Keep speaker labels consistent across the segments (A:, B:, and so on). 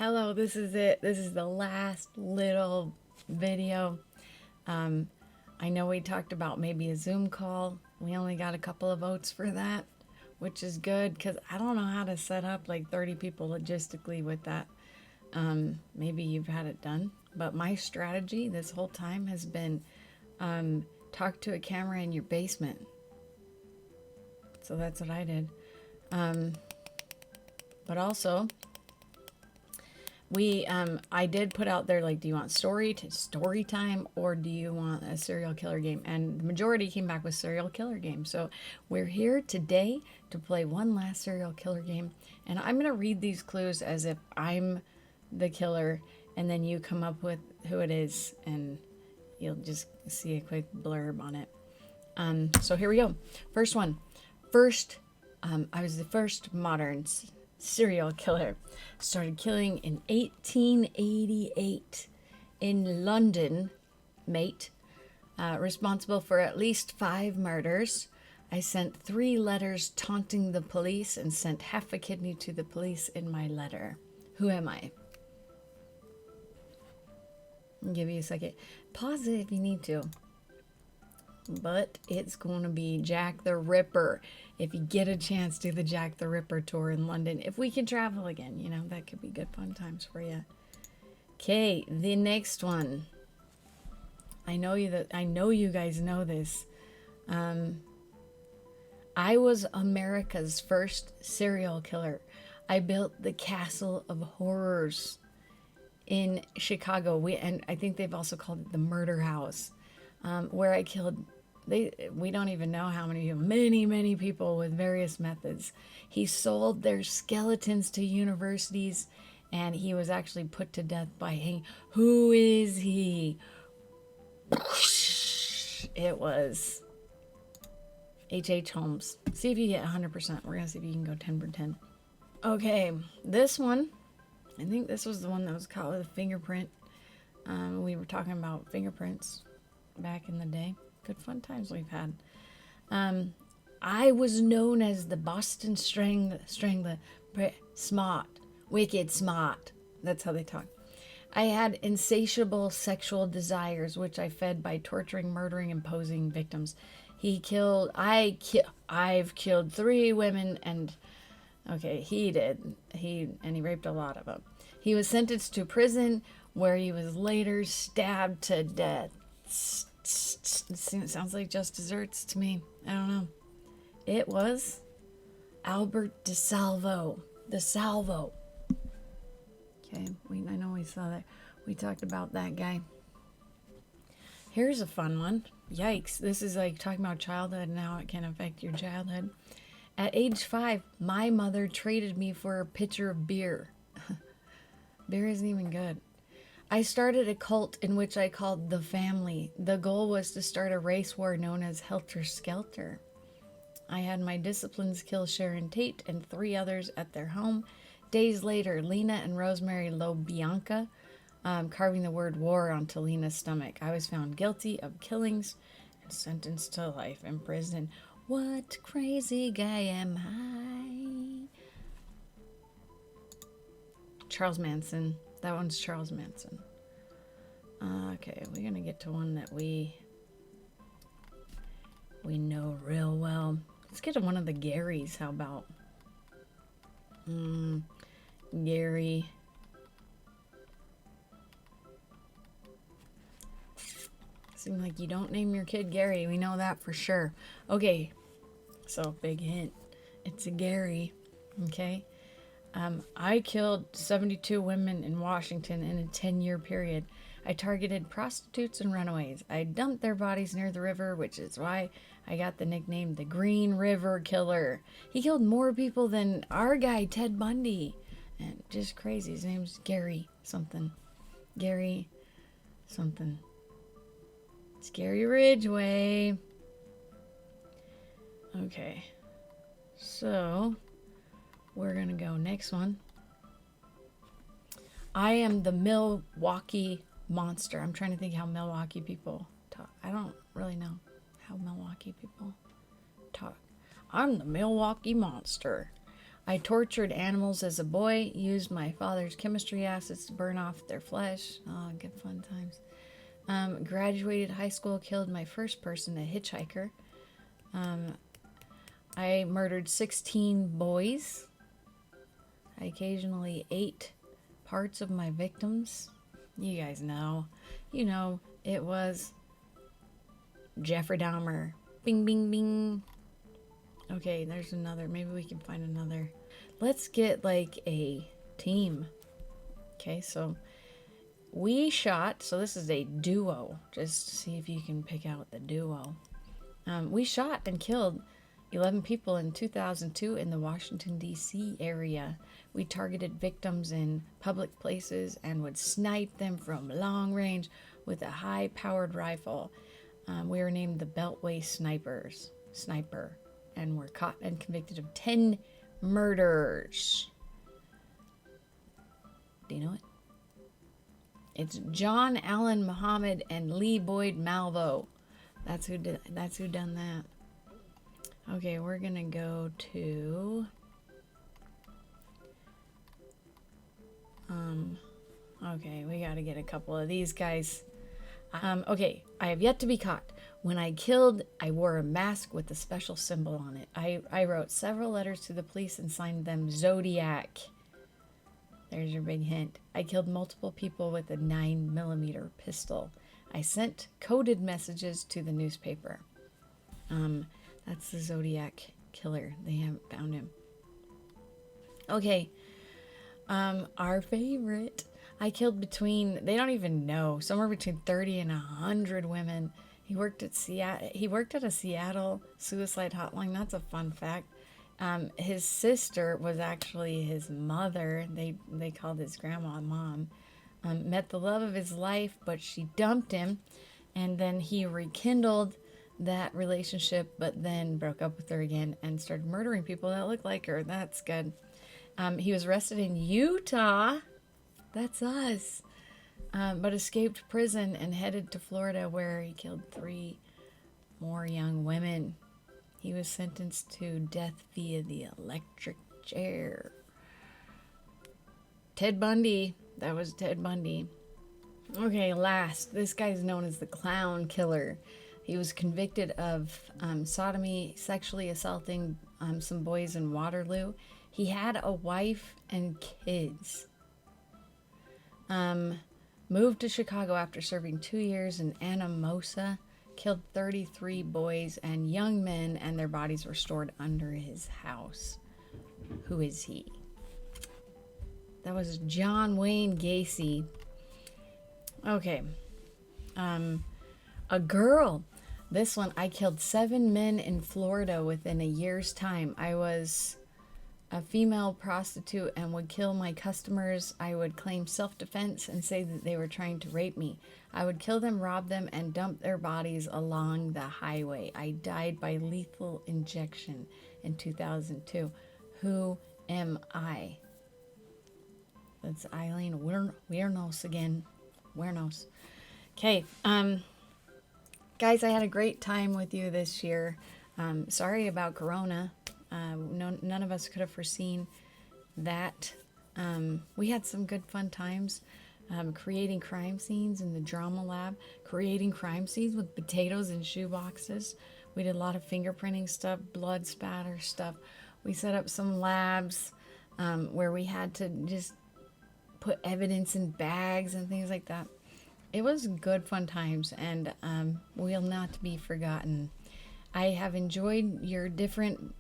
A: Hello, this is it. This is the last little video. I know we talked about maybe a Zoom call. We only got a couple of votes for that, which is good because I don't know how to set up like 30 people logistically with that. Maybe you've had it done, but my strategy this whole time has been talk to a camera in your basement. So that's what I did. But also, I did put out there, like, do you want story time or do you want a serial killer game? And the majority came back with serial killer game. So we're here today to play one last serial killer game, and I'm gonna read these clues as if I'm the killer, and then you come up with who it is, and you'll just see a quick blurb on it. So here we go. First one. I was the first modern serial killer. Started killing in 1888 in London, mate. Responsible for at least 5 murders. I sent 3 letters taunting the police and sent half a kidney to the police in my letter. Who am I? I'll give you a second. Pause it if you need to. But it's going to be Jack the Ripper. If you get a chance, do the Jack the Ripper tour in London. If we can travel again, you know, that could be good fun times for you. Okay, the next one. I know you guys know this. I was America's first serial killer. I built the Castle of Horrors in Chicago. And I think they've also called it the Murder House. Where I killed, we don't even know how many people, many people with various methods. He sold their skeletons to universities, and he was actually put to death by hanging. Who is he? It was H.H. Holmes. See if you get 100%. We're going to see if you can go 10 for 10. Okay, this one, I think this was the one that was caught with a fingerprint. We were talking about fingerprints back in the day. Good fun times we've had. I was known as the Boston Strangler. Smart. Wicked smart. That's how they talk. I had insatiable sexual desires, which I fed by torturing, murdering, and posing victims. I've killed 3 women and... Okay, he did. He raped a lot of them. He was sentenced to prison where he was later stabbed to death. It sounds like Just Desserts to me. I don't know. It was Albert DeSalvo. DeSalvo. Okay, I know we saw that. We talked about that guy. Here's a fun one. Yikes. This is like talking about childhood and how it can affect your childhood. At age 5, my mother traded me for a pitcher of beer. Beer isn't even good. I started a cult in which I called The Family. The goal was to start a race war known as Helter Skelter. I had my disciplines kill Sharon Tate and 3 others at their home. Days later, Lena and Rosemary LoBianca carving the word war onto Lena's stomach. I was found guilty of killings and sentenced to life in prison. What crazy guy am I? Charles Manson. That one's Charles Manson. Okay, we're gonna get to one that we know real well. Let's get to one of the Garys. How about Gary? Seems like you don't name your kid Gary. We know that for sure. Okay, so big hint. It's a Gary. Okay. I killed 72 women in Washington in a 10-year period. I targeted prostitutes and runaways. I dumped their bodies near the river, which is why I got the nickname the Green River Killer. He killed more people than our guy, Ted Bundy. And just crazy. His name's Gary something. Gary something. It's Gary Ridgway. Okay. So... we're gonna go next one. I am the Milwaukee Monster. I'm trying to think how Milwaukee people talk. I don't really know how Milwaukee people talk. I'm the Milwaukee Monster. I tortured animals as a boy, used my father's chemistry acids to burn off their flesh. Oh, good fun times. Graduated high school, killed my first person, a hitchhiker. I murdered 16 boys. I occasionally ate parts of my victims. You guys know. You know, it was Jeffrey Dahmer. Bing, bing, bing. Okay, there's another. Maybe we can find another. Let's get like a team. Okay, so we shot. So this is a duo. Just to see if you can pick out the duo. We shot and killed 11 people in 2002 in the Washington, D.C. area. We targeted victims in public places and would snipe them from long range with a high-powered rifle. We were named the Beltway Sniper, and were caught and convicted of 10 murders. Do you know it? It's John Allen Muhammad and Lee Boyd Malvo. That's who done that. Okay, we're gonna go to okay, we gotta get a couple of these guys. Okay, I have yet to be caught. When I killed, I wore a mask with a special symbol on it. I wrote several letters to the police and signed them Zodiac. There's your big hint. I killed multiple people with a 9mm pistol. I sent coded messages to the newspaper. That's the Zodiac killer. They haven't found him. Okay. Our favorite. I killed they don't even know, somewhere between 30 and 100 women. He worked at a Seattle suicide hotline. That's a fun fact. His sister was actually his mother. They called his grandma mom. Met the love of his life, but she dumped him, and then he rekindled that relationship, but then broke up with her again and started murdering people that looked like her. That's good. He was arrested in Utah. That's us. But escaped prison and headed to Florida, where he killed 3 more young women. He was sentenced to death via the electric chair. Ted Bundy. That was Ted Bundy. Okay, last. This guy's known as the Clown Killer. He was convicted of sodomy, sexually assaulting some boys in Waterloo. He had a wife and kids. Moved to Chicago after serving 2 years in Anamosa. Killed 33 boys and young men, and their bodies were stored under his house. Who is he? That was John Wayne Gacy. Okay. A girl. This one, I killed 7 men in Florida within a year's time. I was a female prostitute and would kill my customers. I would claim self-defense and say that they were trying to rape me. I would kill them, rob them, and dump their bodies along the highway. I died by lethal injection in 2002. Who am I? That's Eileen Wuornos again. Wuornos. Okay, guys, I had a great time with you this year. Sorry about Corona. None of us could have foreseen that. We had some good fun times creating crime scenes in the drama lab, creating crime scenes with potatoes and shoe boxes. We did a lot of fingerprinting stuff, blood spatter stuff. We set up some labs where we had to just put evidence in bags and things like that. It was good fun times, and will not be forgotten. I have enjoyed your different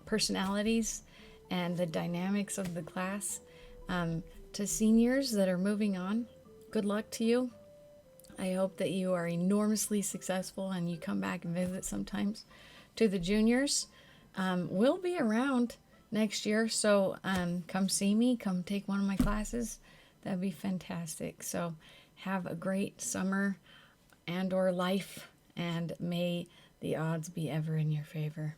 A: personalities and the dynamics of the class. To seniors that are moving on, good luck to you. I hope that you are enormously successful and you come back and visit sometimes. To the juniors, we'll be around next year, so come see me, come take one of my classes. That'd be fantastic. So have a great summer and or life, and may the odds be ever in your favor.